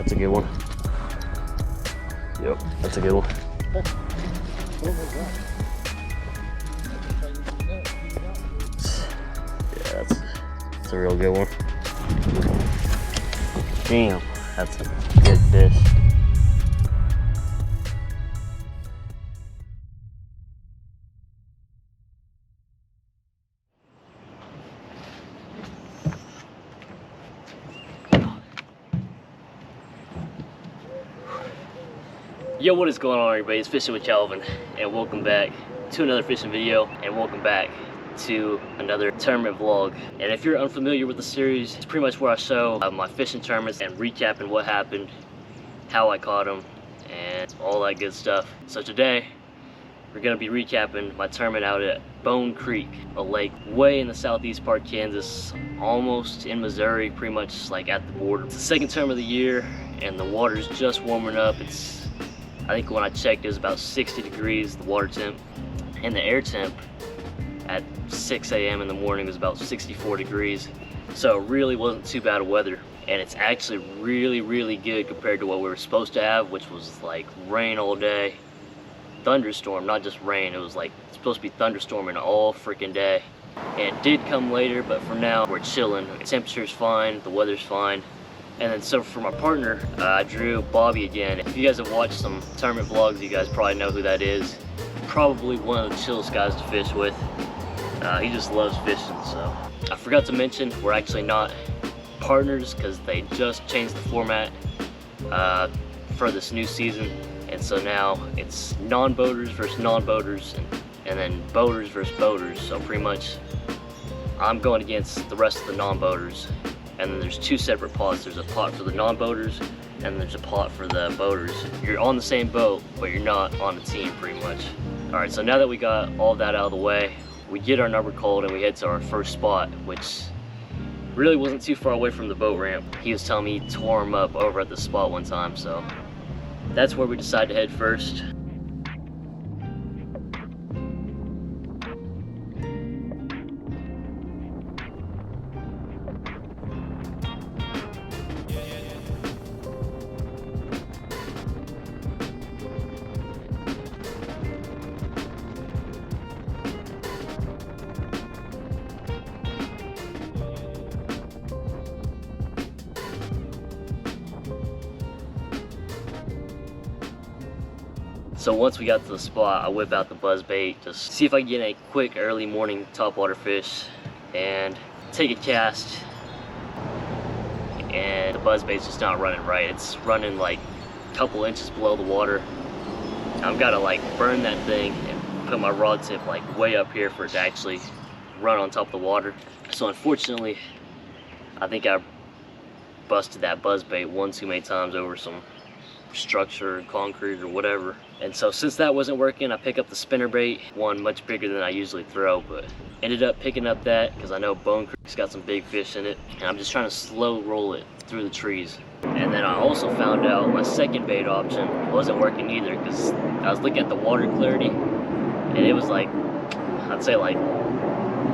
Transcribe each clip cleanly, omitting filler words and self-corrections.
That's a good one. Yep, that's a good one. Yeah, that's a real good one. Damn, that's a good fish. Yo, what is going on, everybody? It's Fishing with Calvin, and welcome back to another fishing video, and welcome back to another tournament vlog. And if you're unfamiliar with the series, it's pretty much where I show my fishing tournaments and recapping what happened, how I caught them, and all that good stuff. So today, we're gonna be recapping my tournament out at Bone Creek, a lake way in the southeast part of Kansas, almost in Missouri, pretty much like at the border. It's the second tournament of the year, and the water's just warming up. I think when I checked, it was about 60 degrees, the water temp, and the air temp at 6 a.m. in the morning was about 64 degrees. So it really wasn't too bad of weather. And it's actually really good compared to what we were supposed to have, which was like rain all day, thunderstorm, not just rain. It was like supposed to be thunderstorming all freaking day. And it did come later, but for now, we're chilling. The temperature's fine, the weather's fine. And then so for my partner, I drew Bobby again. If you guys have watched some tournament vlogs, you guys probably know who that is. Probably one of the chillest guys to fish with. He just loves fishing, so. I forgot to mention, we're actually not partners because they just changed the format for this new season. And so now it's non-boaters versus non-boaters, and then boaters versus boaters. So pretty much I'm going against the rest of the non-boaters. And then there's two separate pots. There's a pot for the non-boaters, and there's a pot for the boaters. You're on the same boat, but you're not on the team, pretty much. All right, so now that we got all that out of the way, we get our number called and we head to our first spot, which really wasn't too far away from the boat ramp. He was telling me he tore him up over at the spot one time, so that's where we decided to head first. So once we got to the spot, I whip out the buzz bait, just see if I can get a quick early morning topwater fish and take a cast. And the buzz bait's just not running right. It's running like a couple inches below the water. I've got to like burn that thing and put my rod tip like way up here for it to actually run on top of the water. So unfortunately, I think I busted that buzz bait one too many times over some structure, concrete, or whatever. And so since that wasn't working, I pick up the spinner bait, one much bigger than I usually throw, but ended up picking up that because I know Bone Creek's got some big fish in it, and I'm just trying to slow roll it through the trees. And then I also found out my second bait option wasn't working either, because I was looking at the water clarity, and it was like, I'd say like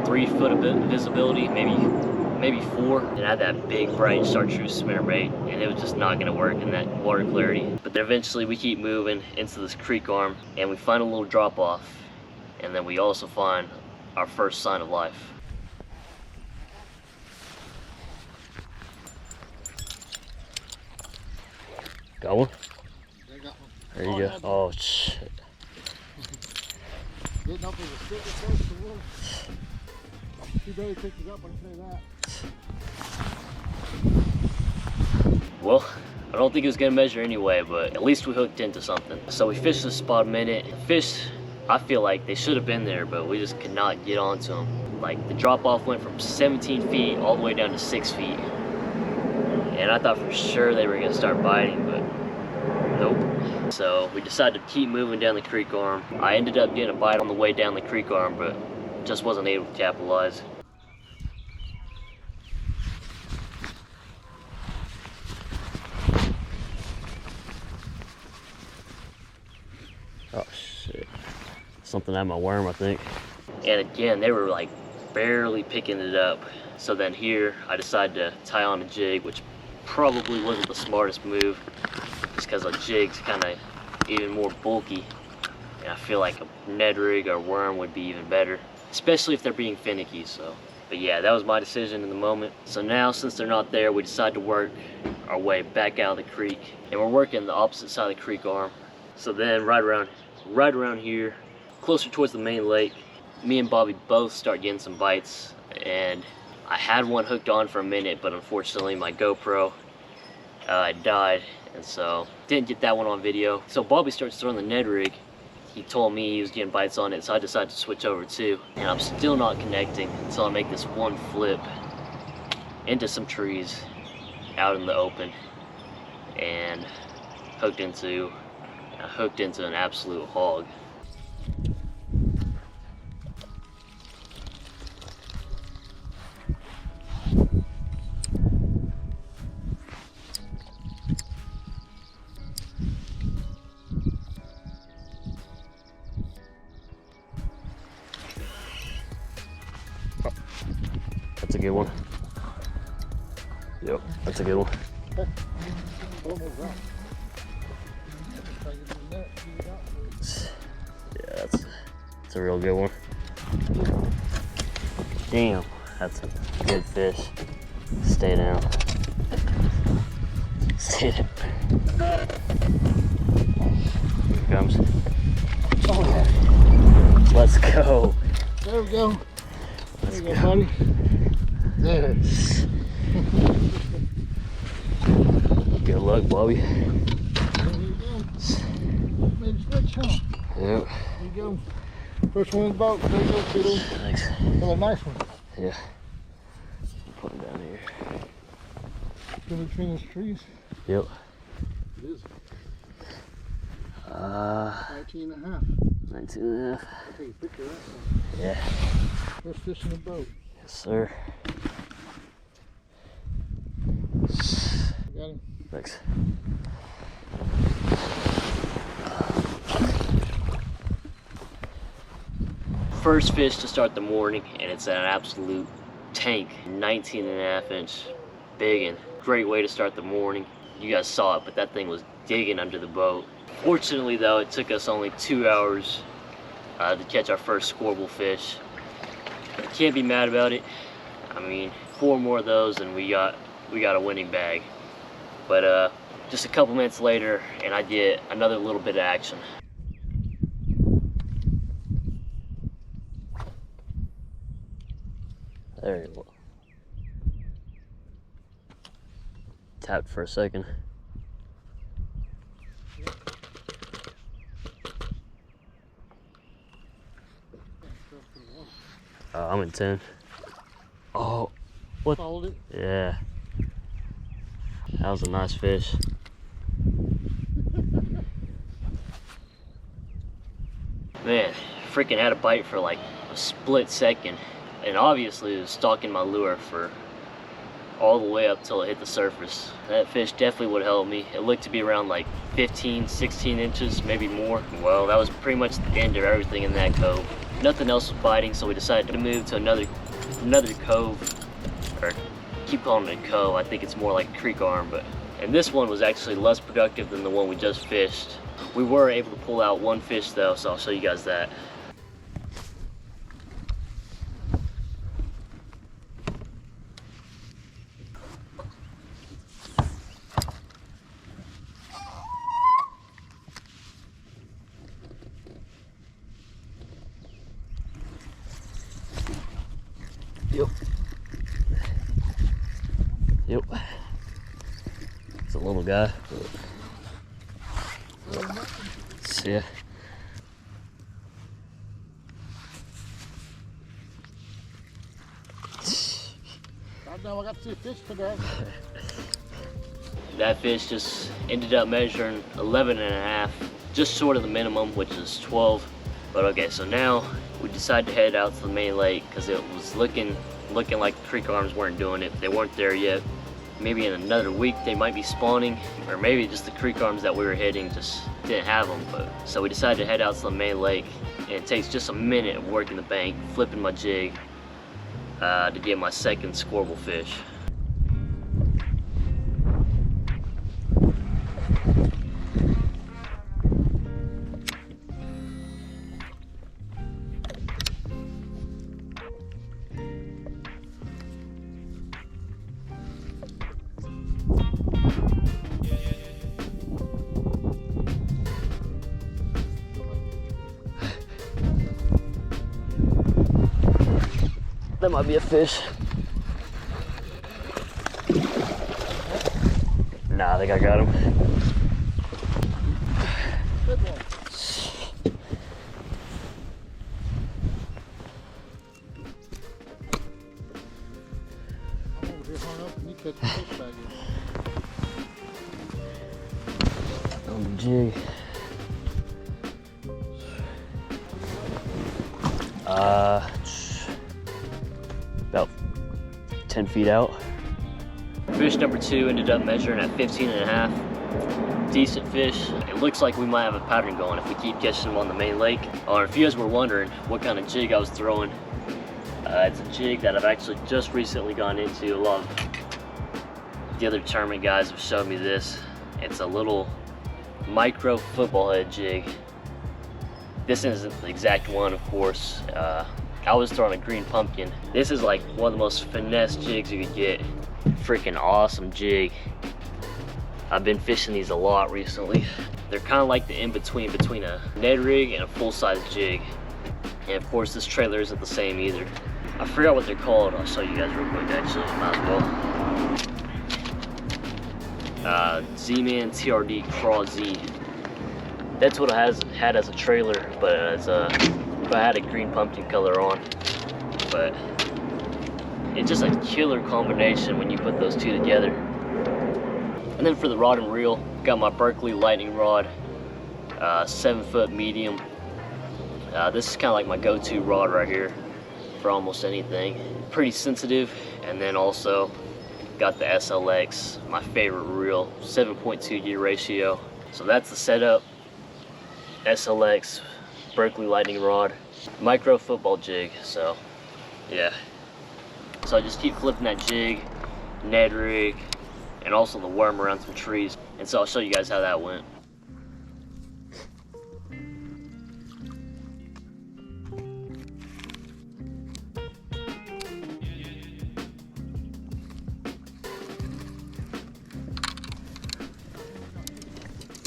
3 foot of visibility, maybe 4, and I had that big bright chartreuse spinner bait, and it was just not gonna work in that water clarity. But then eventually we keep moving into this creek arm, and we find a little drop off, and then we also find our first sign of life. Got one? I got one. There you go. Oh shit. Getting up with a stick at first, the wood. He barely picked it up, I can say that. Well, I don't think it was gonna measure anyway, but at least we hooked into something. So we fished this spot a minute. Fish, I feel like they should have been there, but we just could not get onto them. Like the drop off went from 17 feet all the way down to 6 feet. And I thought for sure they were gonna start biting, but nope. So we decided to keep moving down the creek arm. I ended up getting a bite on the way down the creek arm, but just wasn't able to capitalize. Oh shit. Something at my worm, I think. And again, they were like barely picking it up. So then here, I decided to tie on a jig, which probably wasn't the smartest move, just because a jig's kind of even more bulky, and I feel like a Ned rig or worm would be even better, especially if they're being finicky. So, but yeah, that was my decision in the moment. So now, since they're not there, we decide to work our way back out of the creek, and we're working the opposite side of the creek arm. So then right around here, closer towards the main lake, me and Bobby both start getting some bites, and I had one hooked on for a minute, but unfortunately my GoPro died, and so didn't get that one on video. So Bobby starts throwing the Ned rig. He told me he was getting bites on it, so I decided to switch over too. And I'm still not connecting until I make this one flip into some trees out in the open, and hooked into an absolute hog. That's a good one. Yep, that's a good one. Yeah, that's a real good one. Damn, that's a good fish. Stay down. Stay down. Here it comes. Oh yeah. Let's go. There we go. Let's There you go, buddy. There. Good luck, Bobby. There you go. Made a switch, huh? Yep. There you go. First one in the boat. There you go, kiddo. Thanks. Another nice one. Yeah. Put him down here. In between those trees. Yep. It is. 19 and a half. 19 and a half. I'll take a picture of that one. Yeah. First fish in the boat. Yes, sir. Got him. Thanks. First fish to start the morning, and it's an absolute tank. 19 and a half inch biggin. Great way to start the morning. You guys saw it, but that thing was digging under the boat. Fortunately though, it took us only 2 hours to catch our first scoreable fish. Can't be mad about it. I mean, 4 more of those and we got a winning bag. But just a couple minutes later, and I get another little bit of action. There you go. Tapped for a second. I'm in 10. Oh, what? Followed it. Yeah. That was a nice fish. Man, freaking had a bite for like a split second. And obviously it was stalking my lure for all the way up till it hit the surface. That fish definitely would have held me. It looked to be around like 15, 16 inches, maybe more. Well, that was pretty much the end of everything in that cove. Nothing else was biting, so we decided to move to another cove, or keep calling it a cove. I think it's more like a creek arm, and this one was actually less productive than the one we just fished. We were able to pull out one fish though, so I'll show you guys that. Yep. It's a little guy. See ya. I know I got to see fish today. That fish just ended up measuring 11 and a half, just short of the minimum, which is 12. But okay, so now we decided to head out to the main lake because it was looking like the creek arms weren't doing it. They weren't there yet. Maybe in another week they might be spawning, or maybe just the creek arms that we were hitting just didn't have them. But so we decided to head out to the main lake, and it takes just a minute of working the bank, flipping my jig to get my second scoreable fish. That might be a fish. Nah, I think I got him. Good one. I'm over here hung up and you catch the fish back in. On the jig. About 10 feet out. Fish number 2 ended up measuring at 15.5. Decent fish. It looks like we might have a pattern going if we keep catching them on the main lake. Or if you guys were wondering what kind of jig I was throwing, it's a jig that I've actually just recently gone into. A lot of the other tournament guys have showed me this. It's a little micro football head jig. This isn't the exact one, of course. I was throwing a green pumpkin. This is like one of the most finesse jigs you could get. Freaking awesome jig. I've been fishing these a lot recently. They're kind of like the in-between between a Ned rig and a full-size jig. And of course this trailer isn't the same either. I forgot what they're called. I'll show you guys real quick actually, might as well. Z-Man TRD Craw Z. That's what I had as a trailer, but I had a green pumpkin color on. But it's just a killer combination when you put those two together. And then for the rod and reel, got my Berkeley lightning rod, 7-foot medium. This is kind of like my go-to rod right here for almost anything. Pretty sensitive, and then also got the SLX, my favorite reel, 7.2 gear ratio. So that's the setup. SLX, Berkeley lightning rod, micro football jig. So yeah. So I just keep flipping that jig, Ned rig, and also the worm around some trees. And so I'll show you guys how that went.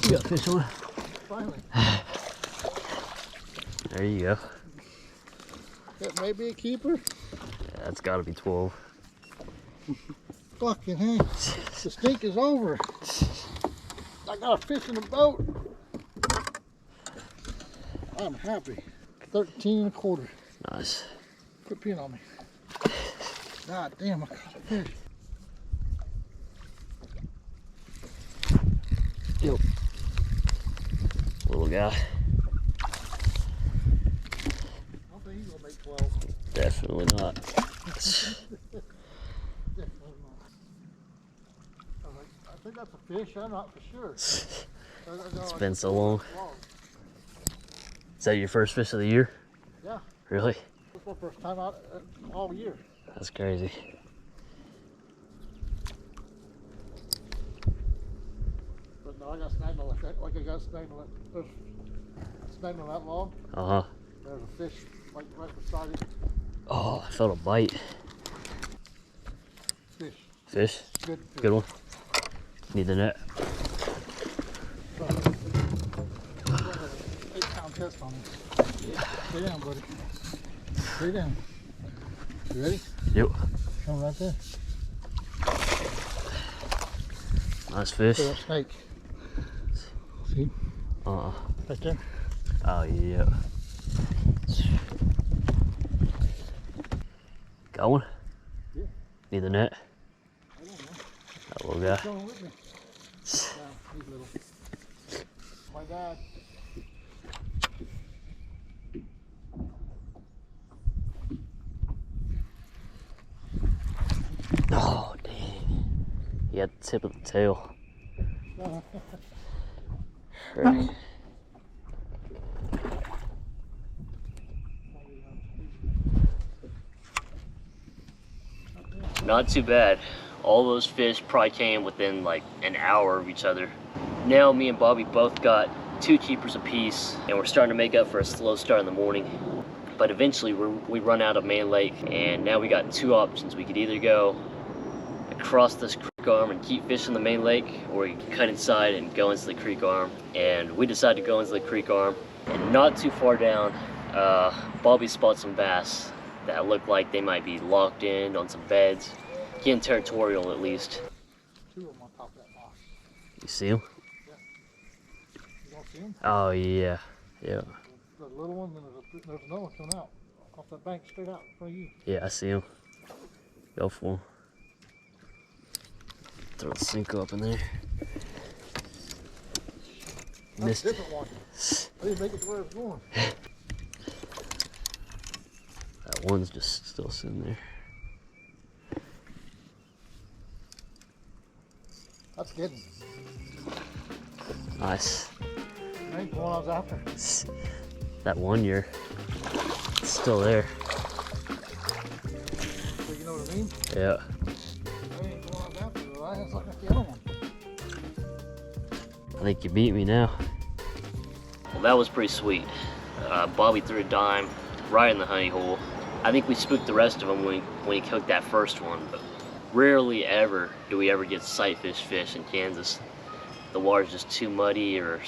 You got fish on? Finally. There you go. That may be a keeper. Yeah, that's gotta be 12. Fucking hey. The stink is over. I got a fish in the boat. I'm happy. 13.25. Nice. Quit peeing on me. God damn, I caught a fish. Yep. Little guy. I don't think he's gonna make 12. Definitely not. Definitely not. I think that's a fish. I'm not for sure. It's been so long. Is that your first fish of the year? Yeah. Really? This is my first time out all year. That's crazy. But no, I got snagged on that. Like I got snagged on that. There's snagged on that log. Uh-huh. There's a fish like right beside it. Oh, I felt a bite. Fish. Fish? Good fish. Good one. Need the net. So, 8-pound test on him. Stay down, buddy. Stay down. You ready? Yep. Come right there. Nice fish. Look at that snake. See? Uh-uh. Right there. Oh, yeah. Got one? Yeah. Need the net? I don't know. That little guy. He's going with me. No, he's little. My dad. Oh, dang. He had the tip of the tail. Frick. Not too bad. All those fish probably came within like an hour of each other. Now me and Bobby both got 2 keepers apiece, and we're starting to make up for a slow start in the morning. But eventually we run out of main lake, and now we got 2 options. We could either go across this creek arm and keep fishing the main lake, or we could cut inside and go into the creek arm. And we decided to go into the creek arm. And not too far down, Bobby spotted some bass. that look like they might be locked in on some beds. Getting territorial at least. Two of them on top of that box. You see them? Yeah. You don't see them? Oh yeah, yeah. The little one, then there's another one coming out off that bank straight out in front of you. Yeah, I see them. Go for them. Throw the Cinco up in there. That's Missed. a different one. I didn't make it to where it was going. That one's just still sitting there. That's good. Nice. That ain't the one I was after. That one year, it's still there. So you know what I mean? Yeah. That ain't the one I was after, though. I was looking at the other one. I think you beat me now. Well, that was pretty sweet. Bobby threw a dime right in the honey hole. I think we spooked the rest of them when he cooked that first one, but rarely ever do we ever get sightfish fish in Kansas. The water's just too muddy, or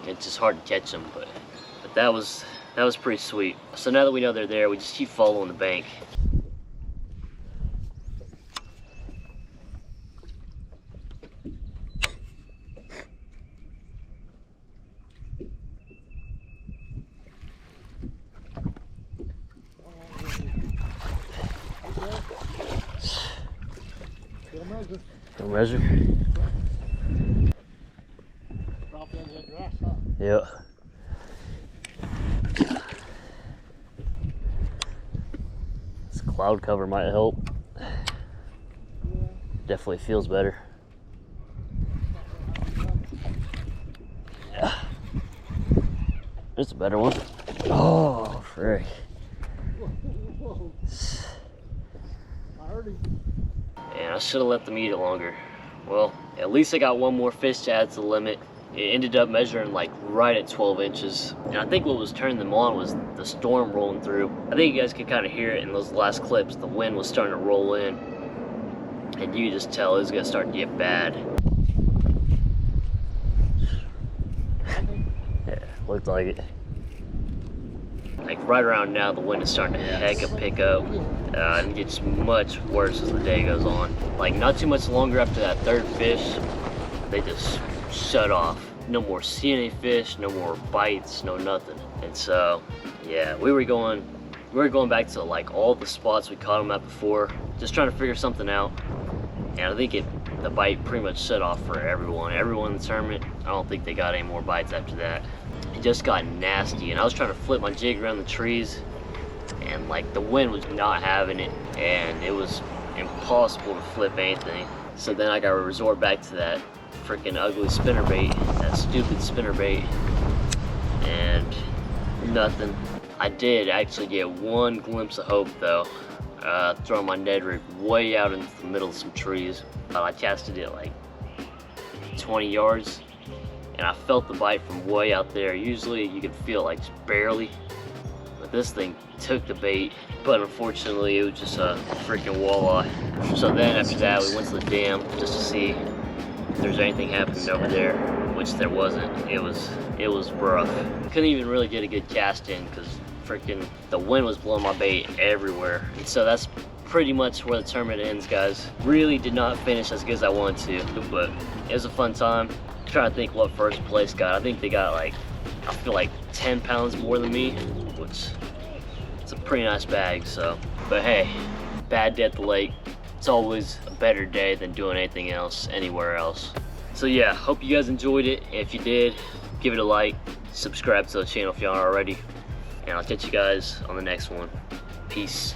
it's just hard to catch them. But that was pretty sweet. So now that we know they're there, we just keep following the bank. Go measure. Drop into that grass, huh? Yeah. This cloud cover might help. Yeah. Definitely feels better. Yeah. There's a better one. Oh, frick. Whoa. I heard him. And I should have let them eat it longer. Well, at least I got one more fish to add to the limit. It ended up measuring like right at 12 inches. And I think what was turning them on was the storm rolling through. I think you guys could kind of hear it in those last clips. The wind was starting to roll in. And you could just tell it was gonna start to get bad. Yeah, looked like it. Like right around now, the wind is starting to heck up pick up. And it gets much worse as the day goes on. Like not too much longer after that third fish, they just shut off. No more seeing any fish, no more bites, no nothing. And so, yeah, we were going back to like all the spots we caught them at before, just trying to figure something out. And I think the bite pretty much shut off for everyone. Everyone in the tournament, I don't think they got any more bites after that. It just got nasty, and I was trying to flip my jig around the trees, and like the wind was not having it, and it was impossible to flip anything. So then I got to resort back to that freaking ugly spinnerbait, that stupid spinnerbait, and nothing. I did actually get one glimpse of hope though, throwing my Ned rig way out into the middle of some trees. I casted it like 20 yards, and I felt the bite from way out there. Usually you can feel it like just barely, but this thing took the bait. But unfortunately it was just a freaking walleye. So then after that we went to the dam just to see if there's anything happening over there, which there wasn't. It was rough. Couldn't even really get a good cast in because freaking the wind was blowing my bait everywhere. And so that's pretty much where the tournament ends, guys. Really did not finish as good as I wanted to, but it was a fun time. I'm trying to think what first place got. I think they got like, I feel like 10 pounds more than me, which it's a pretty nice bag. So, but hey, bad day at the lake. It's always a better day than doing anything else anywhere else. So yeah, hope you guys enjoyed it. If you did, give it a like, subscribe to the channel if you aren't already, and I'll catch you guys on the next one. Peace.